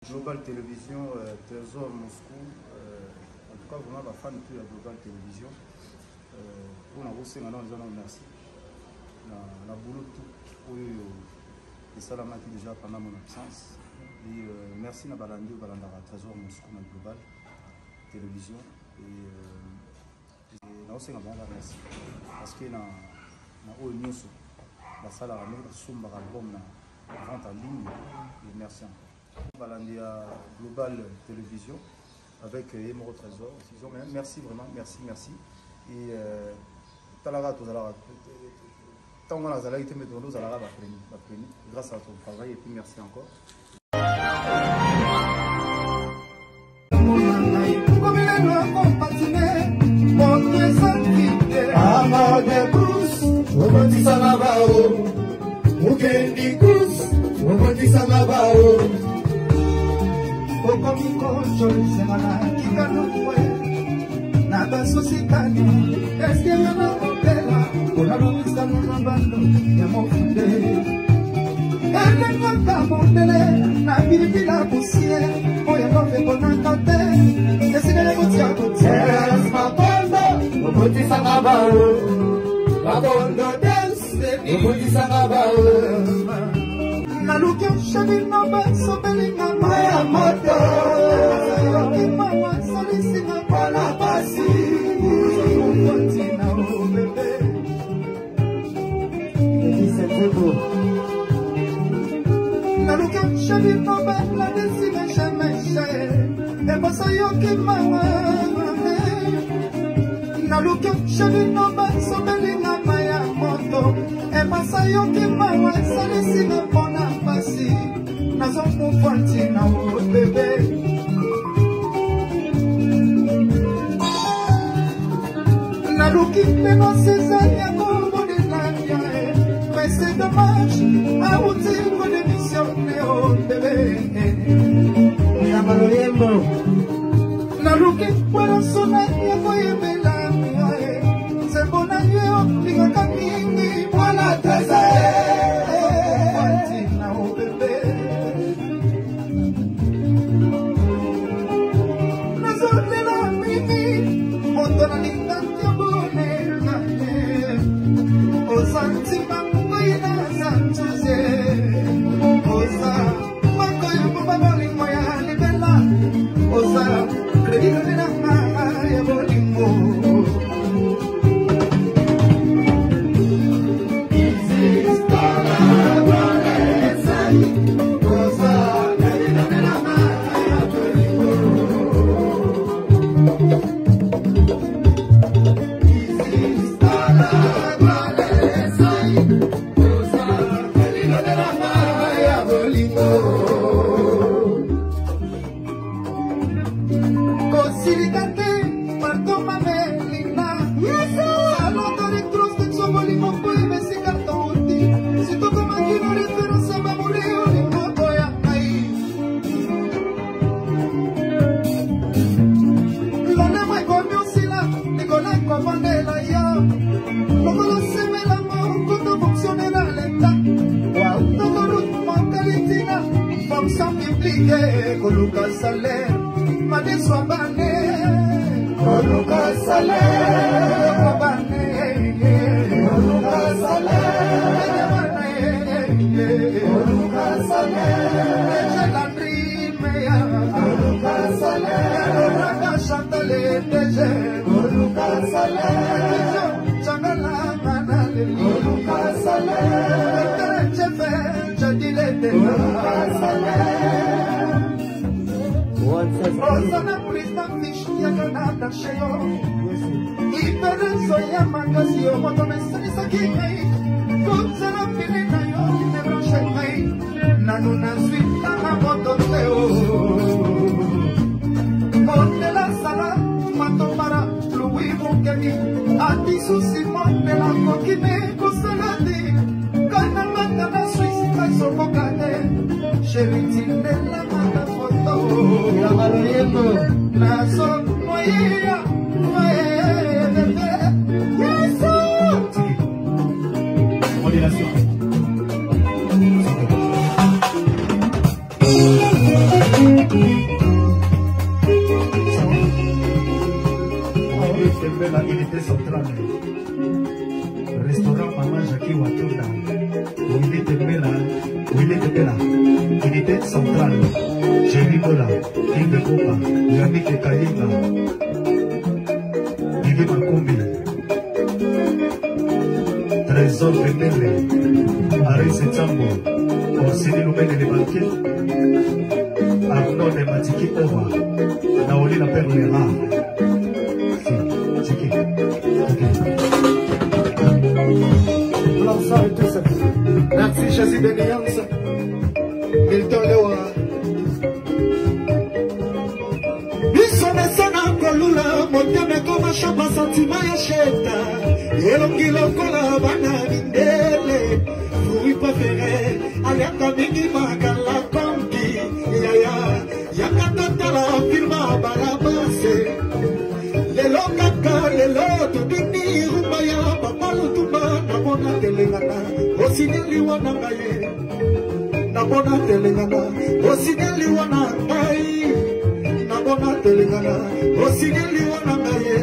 Global Télévision, Trésor Moscou, en tout cas vraiment la fan de la Global Télévision. Pour nous aussi, nous allons merci. La boulot tout et ça l'a qui déjà pendant mon absence. Et merci à Balandi Trésor Moscou, la Global Télévision. Et nous aussi nous merci parce que nous avons la salle à la somme album la vente en ligne. Et merci encore. Balandi Global Télévision avec Émero Trésor. Merci vraiment, merci. Et Talara, tant qu'on a été mis dans l'eau, grâce à ton travail et puis merci encore. Modération. La unité centrale. Restaurant Maman Jackie Watunda. Unité Bella. Unité centrale. Jerry Bola. King Kopa. Yannick Kalinga. Vivi Makumbi. Trésor Bemele. Aris Tambo. Orsini Lumene de Banquier. Arnaud de Matiki Ova. Naoli la Perle Rare. Merci Jésus de Niance Milton Lewa Bisomesana kolula Moteme koma shamba santima ya sheta Elongi lokola bana mindele Fui préféré Aliaka mingi makala kongi Yaka tatala firma balabase Lelo kaka lelo tudini rumaya Papalu tuba Nabona telengana Osineli wana ngaye Nabona telengana Osineli wana ngaye Nabona telengana Osineli wana ngaye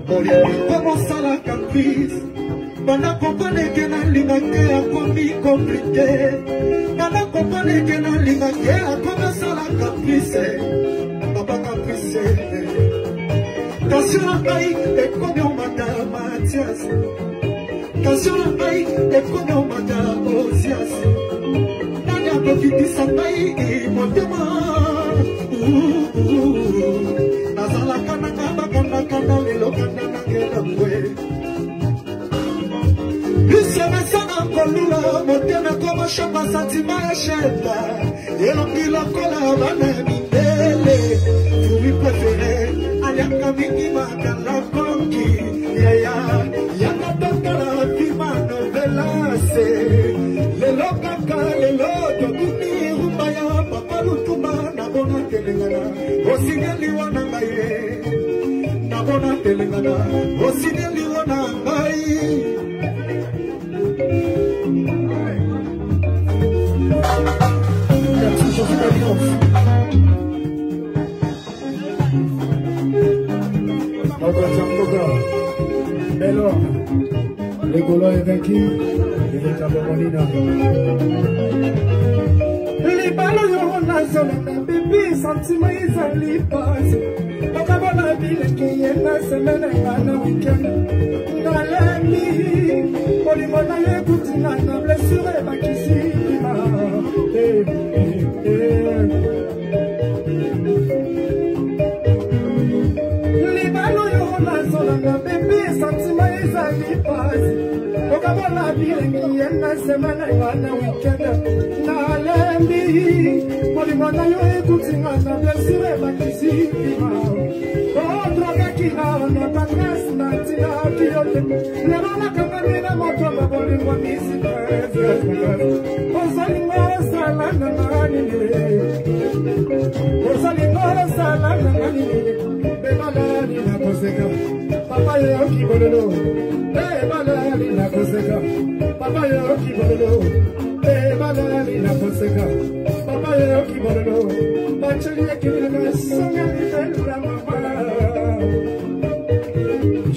Oriente como sala caprice Bana compane que na linga que a comi compliqué Bana compane que na linga que a come sala caprice Baba caprice Canción ay de coño mata Matias Canción ay de coño mata Osias Nanya profiti samai y montema Nazala kana lelo kana ngela kwe Biseme sana kolula montema koma shamba satima ya sheta Elongila kola bana mindele Fui préféré Aliaka mingi makala kongi Yaka tokala pima novelase Lelo kaka lelo Tokuni rumbaya Papa lutuma Nabona telengana Osineli wana ngaye Nabona telengana Osineli wana ngaye Merci Jésus d'Alliance Alors, les Gaulois est vaincu, il est à Bomonina. Les ballons ont la bébé, sentiment ils ont les bases. Papa la ville qui est la semaine à la week-end. Dans la nuit, pour les monailles, écoute, il a une blessure et va qui s'y Les ballons ont la bébé, sentiment ils ont les bases. Papa la ville qui est la semaine à la week-end. Dans la nuit, pour les monailles, écoute, il a une blessure et va qui s'y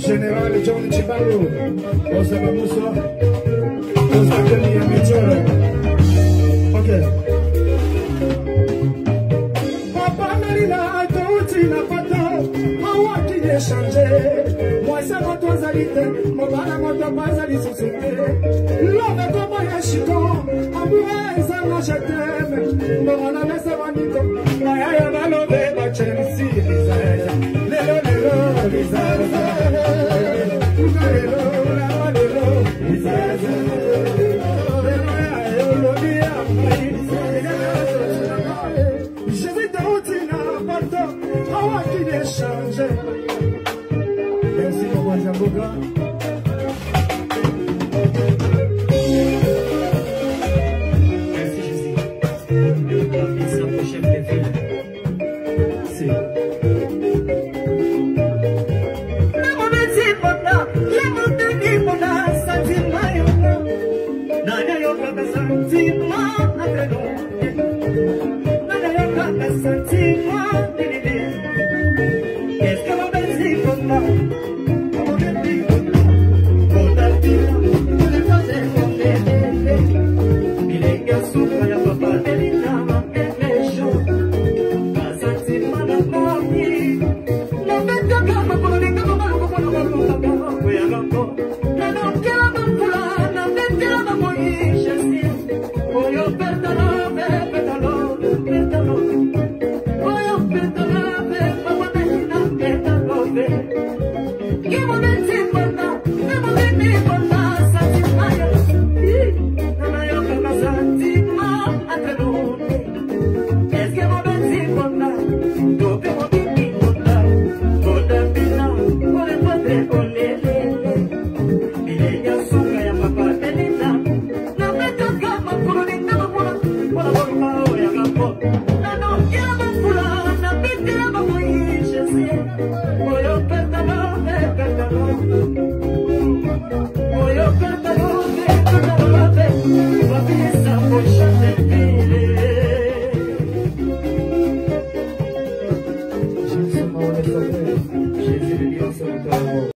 Général John Chibalo, Osama Moussa, Osama Mitchell. Ok. Papa Melina, Tina Pata, Hawa qui est changé. Moi, c'est votre zalité, mon bala, mon bazali, société. L'homme est comme un chico, amoureux, ça m'a jeté. Mon bala, c'est mon nico. Maya, ma love, ma Chelsea, Merci mon voisin Boga. Merci Jésus. Le chef de ville. José, Molope